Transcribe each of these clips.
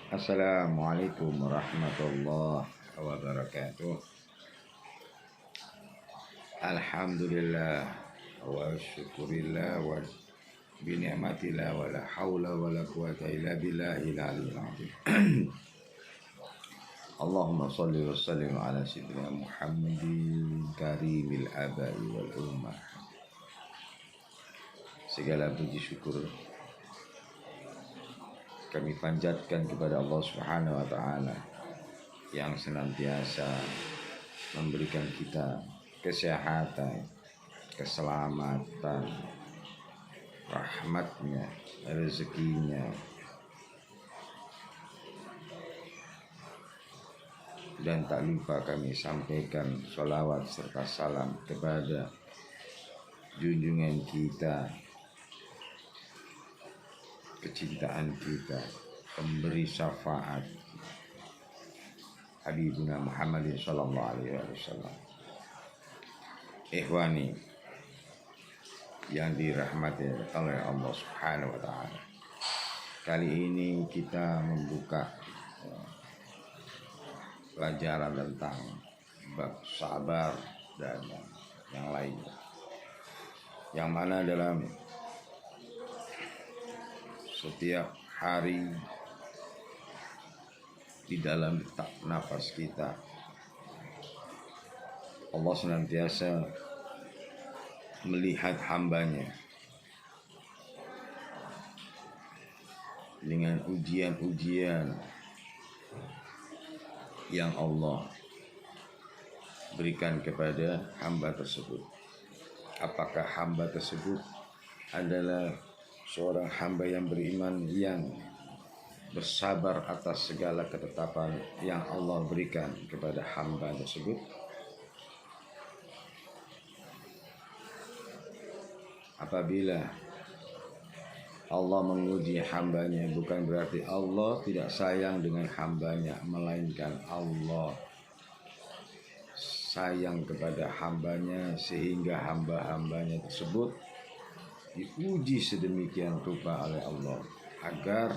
Assalamualaikum warahmatullahi wabarakatuh. Alhamdulillah wa syukurillah wa bini'matillah wa la hawla wa la quwata illa billahil aliyyil azim. Allahumma salli wa sallim ala sayyidina Muhammadin karimil abai wal ummah. Segala puji syukur kami panjatkan kepada Allah Subhanahu wa taala yang senantiasa memberikan kita kesehatan, keselamatan, rahmatnya, rezekinya, dan tak lupa kami sampaikan sholawat serta salam kepada junjungan kita, kecintaan kita, pemberi syafaat Habibuna Muhammadin sallallahu alaihi wasallam. Ikhwani yang dirahmati oleh Allah Subhanahu wa taala. Kali ini kita membuka pelajaran tentang bab sabar dan yang lainnya. Yang mana dalam setiap hari di dalam detak nafas kita, Allah senantiasa melihat hambanya dengan ujian-ujian yang Allah berikan kepada hamba tersebut. Apakah hamba tersebut adalah seorang hamba yang beriman, yang bersabar atas segala ketetapan yang Allah berikan kepada hamba tersebut? Apabila Allah menguji hambanya, bukan berarti Allah tidak sayang dengan hambanya, melainkan Allah sayang kepada hambanya sehingga hamba-hambanya tersebut diuji sedemikian rupa oleh Allah agar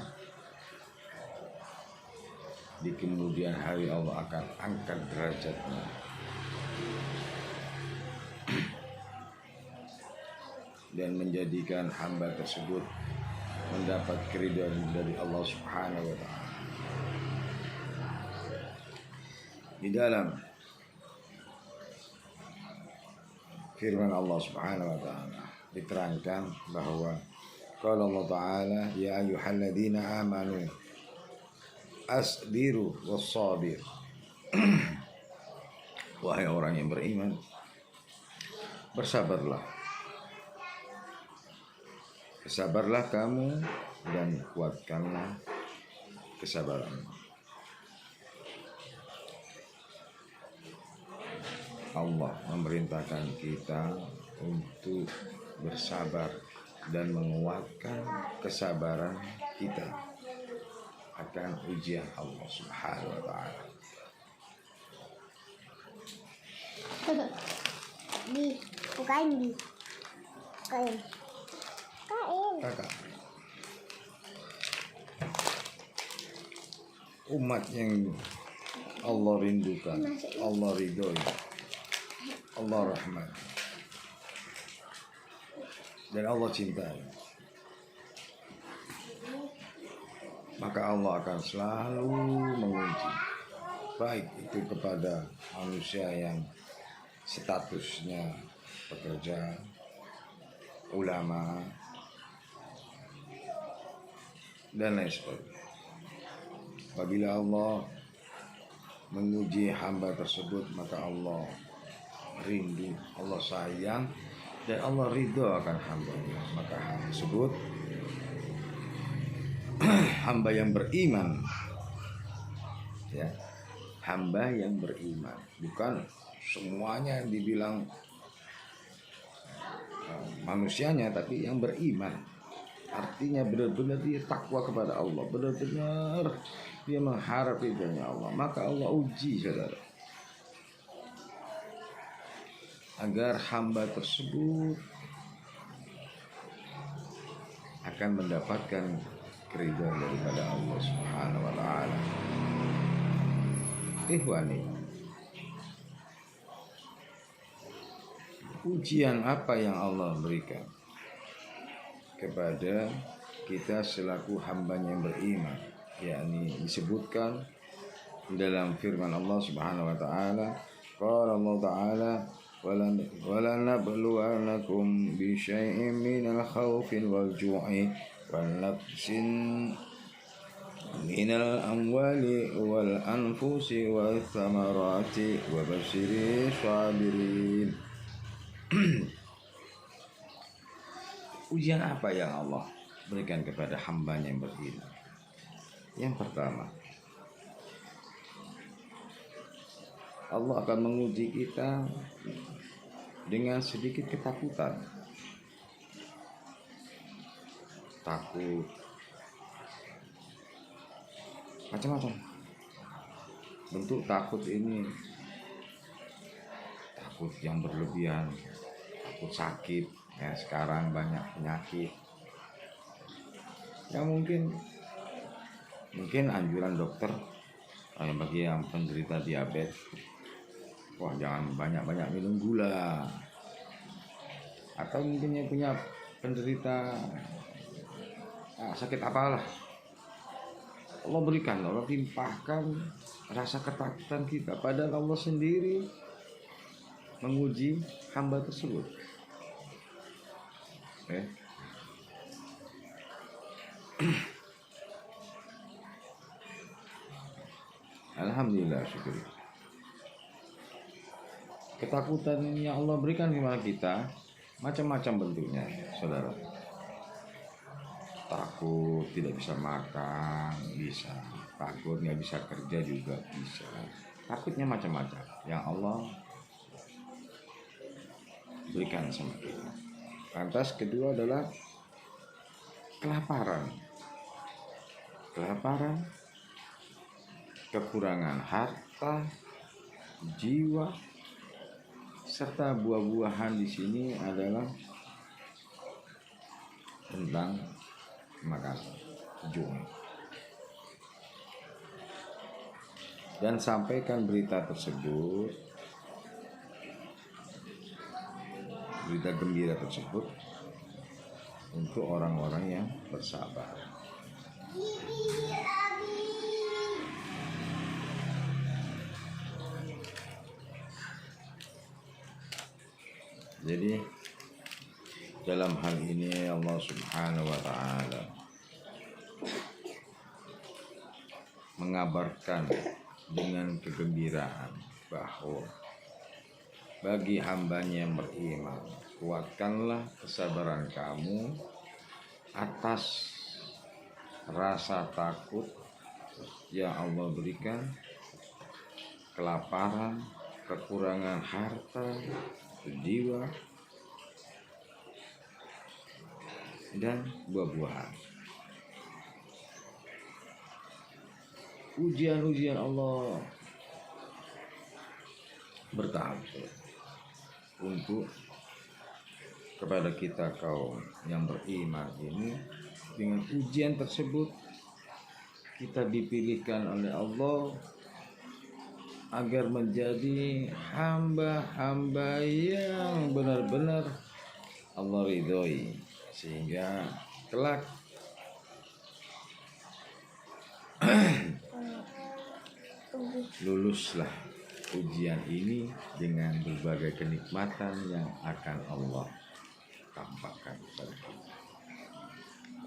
di kemudian hari Allah akan angkat derajatnya dan menjadikan hamba tersebut mendapat keridhaan dari Allah Subhanahu wa taala. Di dalam firman Allah Subhanahu wa taala diterangkan bahwa qala Allah taala ya ayyuhalladzina amanu asbiru wassabir. Wahai orang yang beriman, bersabarlah. Bersabarlah kamu dan kuatkanlah kesabaran. Allah memerintahkan kita untuk bersabar dan menguatkan kesabaran kita akan ujian Allah Subhanahu wa taala. Bukain. Kakak, umat yang Allah rindukan, Allah ridhoi, Allah rahmat, dan Allah cintai, maka Allah akan selalu menguji, baik itu kepada manusia yang statusnya pekerja, ulama, dan lain sebagainya. Apabila Allah menguji hamba tersebut, maka Allah rindu, Allah sayang, dan Allah ridho akan hambanya. Maka hamba tersebut hamba yang beriman, ya, hamba yang beriman, bukan semuanya yang dibilang manusianya, tapi yang beriman. Artinya benar-benar dia takwa kepada Allah, benar-benar dia mengharap ridhonya Allah. Maka Allah uji, saudara, agar hamba tersebut akan mendapatkan keridhaan daripada Allah Subhanahu wa taala. Ikhwani, ujian apa yang Allah berikan kepada kita selaku hambanya yang beriman, yakni disebutkan dalam firman Allah Subhanahu wa taala, qala Allah taala وَلَنَبْلُوَنَّكُمْ بِشَيْءٍ مِّنَ الْخَوْفِ وَالْجُوعِ وَنَقْصٍ مِّنَ الْأَمْوَالِ وَالْأَنفُسِ وَالثَّمَرَاتِ وَبَشِّرِ الصَّابِرِينَ. Ujian apa yang Allah berikan kepada hambanya yang beriman? Yang pertama, Allah akan menguji kita dengan sedikit ketakutan. Takut macam-macam. Bentuk takut ini takut yang berlebihan, takut sakit. Ya, sekarang banyak penyakit. Ya mungkin anjuran dokter bagi yang penderita diabetes, wah jangan banyak-banyak minum gula. Atau mungkin yang punya penderita sakit apalah, Allah berikan, Allah timpahkan rasa ketakutan kita, padahal Allah sendiri menguji hamba tersebut. Alhamdulillah, syukur. Ketakutan yang Allah berikan kepada kita macam-macam bentuknya, saudara. Takut tidak bisa makan, bisa. Takut nggak bisa kerja juga bisa. Takutnya macam-macam yang Allah berikan sama kita. Lantas kedua adalah kelaparan, kekurangan harta, jiwa, serta buah-buahan. Di sini adalah tentang makanan, jum. Dan sampaikan berita tersebut, berita gembira tersebut untuk orang-orang yang bersabar. Jadi dalam hal ini Allah Subhanahu wa taala mengabarkan dengan kegembiraan bahwa bagi hambanya yang beriman, kuatkanlah kesabaran kamu atas rasa takut yang Allah berikan, kelaparan, kekurangan harta, jiwa, dan buah-buahan. Ujian-ujian Allah bertahap untuk kepada kita kaum yang beriman ini. Dengan ujian tersebut kita dipilihkan oleh Allah agar menjadi hamba-hamba yang benar-benar Allah ridhoi, sehingga kelak luluslah ujian ini dengan berbagai kenikmatan yang akan Allah tampakkan kepada kita.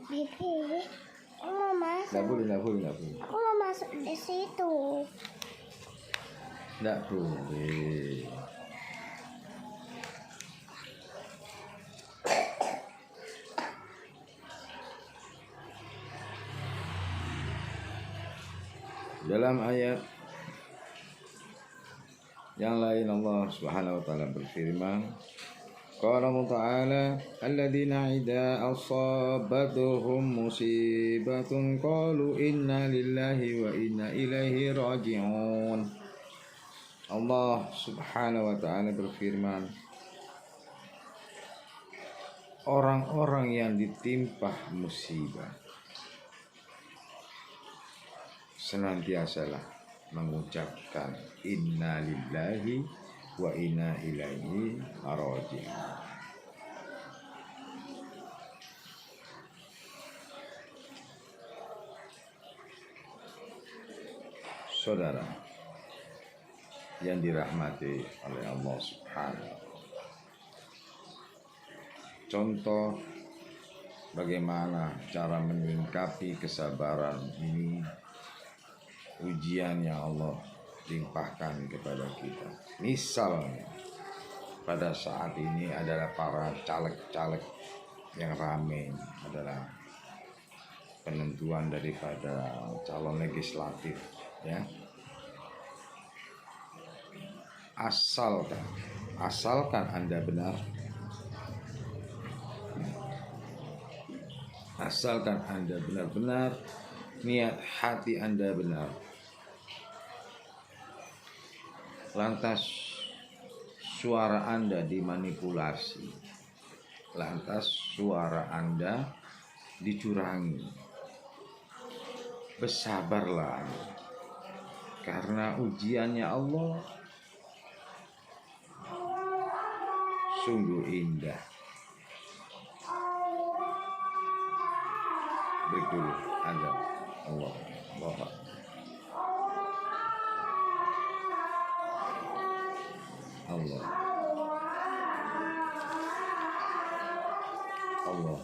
Bibi, aku mau masuk. Nggak boleh. Aku mau masuk di situ. Nggak boleh. Dalam ayat yang lain Allah Subhanahu wa taala berfirman, qala Allah ta'ala alladzina idza asabatuhum musibatun qalu inna lillahi wa inna ilaihi raji'un. Allah Subhanahu wa taala berfirman, orang-orang yang ditimpa musibah senantiasalah mengucapkan inna lillahi wa inna ilaihi raji'un. Saudara yang dirahmati oleh Allah Subhanahu, contoh bagaimana cara menyikapi kesabaran ini, ujian yang Allah limpahkan kepada kita. Misalnya pada saat ini adalah para caleg-caleg yang ramai, adalah penentuan daripada calon legislatif, ya. Asalkan Anda benar, asalkan Anda benar-benar niat hati Anda benar, lantas suara Anda dimanipulasi, lantas suara Anda dicurangi, bersabarlah Anda, karena ujiannya Allah sungguh indah. Break dulu Anda. Allah. Allah. Allah.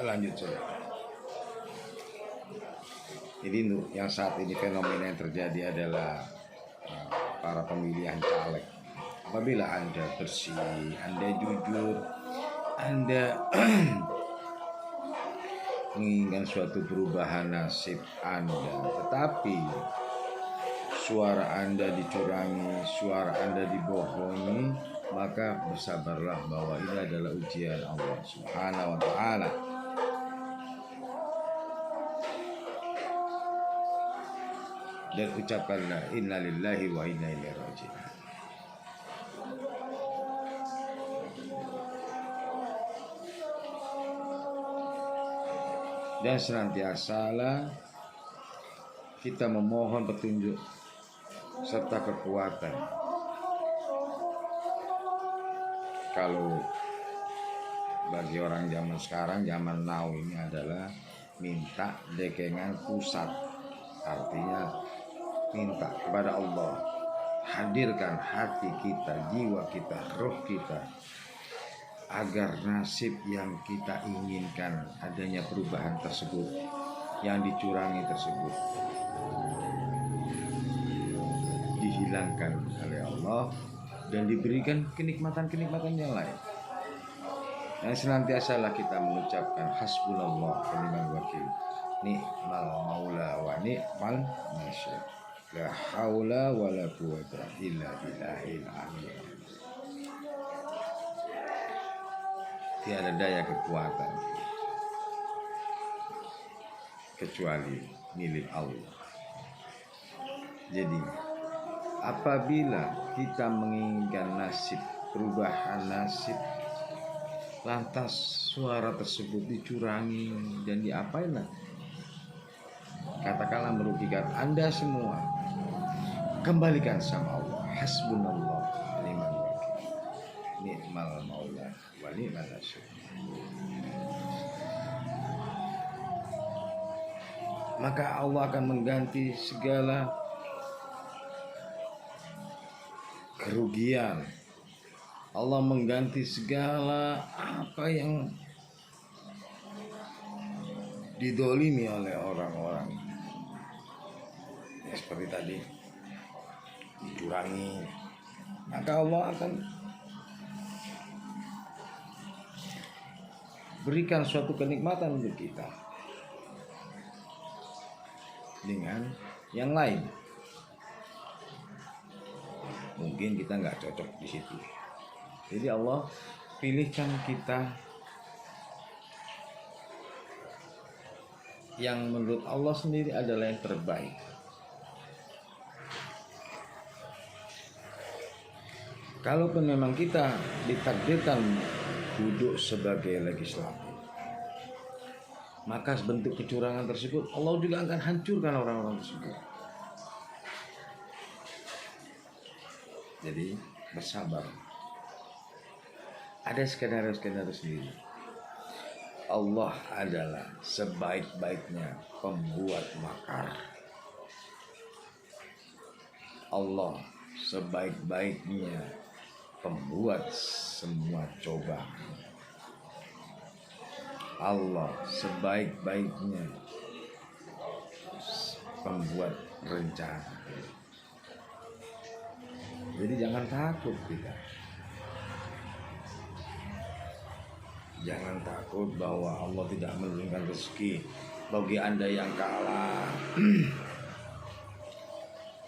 Lanjut saja. Jadi yang saat ini fenomena yang terjadi adalah para pemilihan caleg. Apabila Anda bersih, Anda jujur, Anda menginginkan suatu perubahan nasib Anda, tetapi suara Anda dicurangi, suara Anda dibohongi, maka bersabarlah bahwa ini adalah ujian Allah Subhanahu wa Ta'ala. Dan ucapkanlah inna lillahi wa inna ilaihi raji'un. Dan senantiasalah kita memohon petunjuk serta kekuatan. Kalau bagi orang zaman sekarang, zaman now ini adalah minta dekengan pusat, artinya minta kepada Allah, hadirkan hati kita, jiwa kita, roh kita, agar nasib yang kita inginkan, adanya perubahan tersebut, yang dicurangi tersebut, dihilangkan oleh Allah dan diberikan kenikmatan-kenikmatan yang lain. Dan senantiasalah kita mengucapkan hasbunallah wa ni'mal wakil, ni'mal maula wa ni'mal nasir, la haula wa la quwwata illa billahil aliyyil. Tiada daya kekuatan kecuali milik Allah. Jadi apabila kita menginginkan nasib, perubahan nasib, lantas suara tersebut dicurangi dan diapain lah, katakanlah merugikan Anda semua, kembalikan sama Allah. Hasbunallah wa ni'mal wakil, ni'mal maula wa ni'mal nasir. Maka Allah akan mengganti segala kerugian. Allah mengganti segala apa yang didolimi oleh orang-orang. Ya, seperti tadi dicurangi, maka Allah akan berikan suatu kenikmatan untuk kita dengan yang lain. Mungkin kita nggak cocok di situ, jadi Allah pilihkan kita yang menurut Allah sendiri adalah yang terbaik. Kalaupun memang kita ditakdirkan duduk sebagai legislatif, maka bentuk kecurangan tersebut Allah juga akan hancurkan orang-orang tersebut. Jadi bersabar. Ada skenario-skenario sendiri. Allah adalah sebaik-baiknya pembuat makar. Allah sebaik-baiknya pembuat semua cobaan. Allah sebaik-baiknya pembuat rencana. Jadi jangan takut kita. Jangan takut bahwa Allah tidak menurunkan rezeki bagi Anda yang kalah.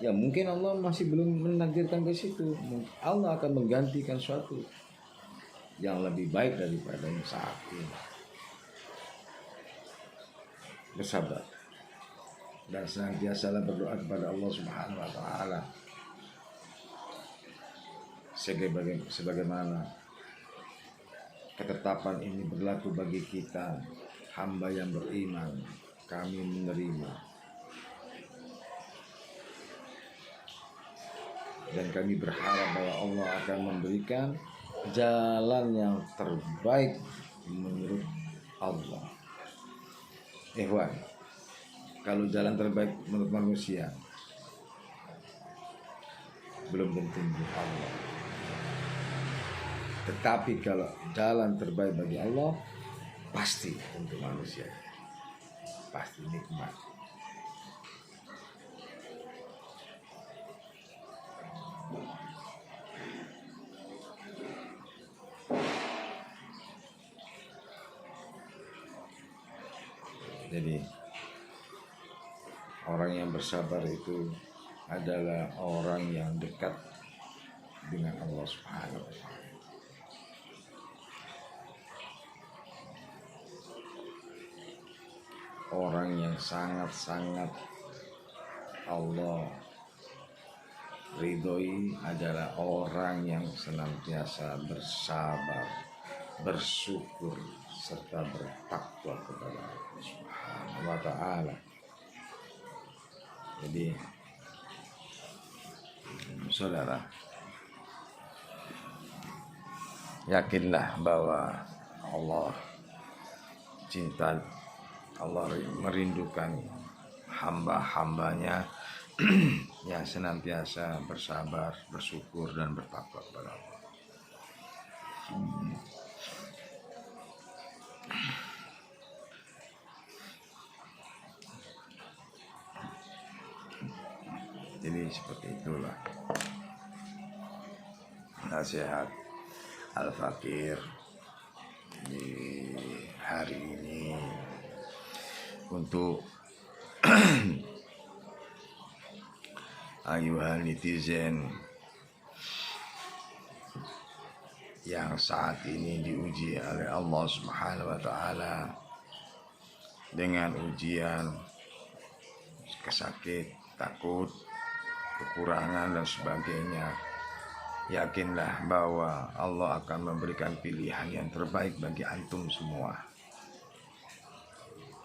Ya mungkin Allah masih belum menakdirkan ke situ. Allah akan menggantikan suatu yang lebih baik daripada yang saat ini. Bersabar dan senantiasa berdoa kepada Allah Subhanahu wa taala sebagaimana ketetapan ini berlaku bagi kita hamba yang beriman. Kami menerima dan kami berharap bahwa Allah akan memberikan jalan yang terbaik menurut Allah. Ikhwan, kalau jalan terbaik menurut manusia belum tentu menurut Allah. Tetapi kalau jalan terbaik bagi Allah pasti untuk manusia, pasti nikmat. Jadi orang yang bersabar itu adalah orang yang dekat dengan Allah Subhanahu wa taala. Orang yang sangat-sangat Allah ridhoi adalah orang yang senantiasa bersabar, bersyukur serta bertakwa kepada Allah Subhanahu wa taala. Jadi saudara, yakinlah bahwa Allah cinta, Allah merindukan hamba-hambanya yang senantiasa bersabar, bersyukur dan bertakwa kepada Allah. Jadi seperti itulah nasihat Al-Fakir di hari ini untuk ayuhan netizen yang saat ini diuji oleh Allah Subhanahu wa taala dengan ujian kesakit, takut, kekurangan dan sebagainya. Yakinlah bahwa Allah akan memberikan pilihan yang terbaik bagi antum semua.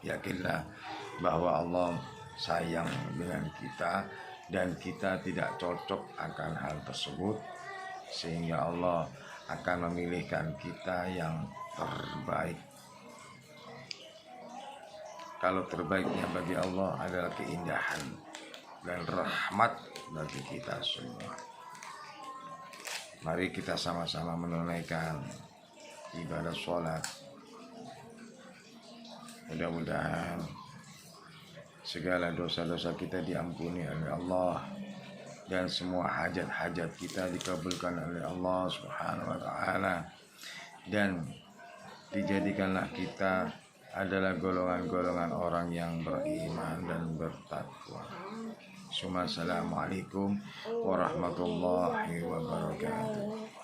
Yakinlah bahwa Allah sayang dengan kita dan kita tidak cocok akan hal tersebut, sehingga Allah akan memilihkan kita yang terbaik. Kalau terbaiknya bagi Allah adalah keindahan dan rahmat bagi kita semua. Mari kita sama-sama menunaikan ibadah sholat. Mudah-mudahan segala dosa-dosa kita diampuni oleh Allah dan semua hajat-hajat kita dikabulkan oleh Allah Subhanahu wa taala, dan dijadikanlah kita adalah golongan-golongan orang yang beriman dan bertakwa. Assalamualaikum warahmatullahi wabarakatuh.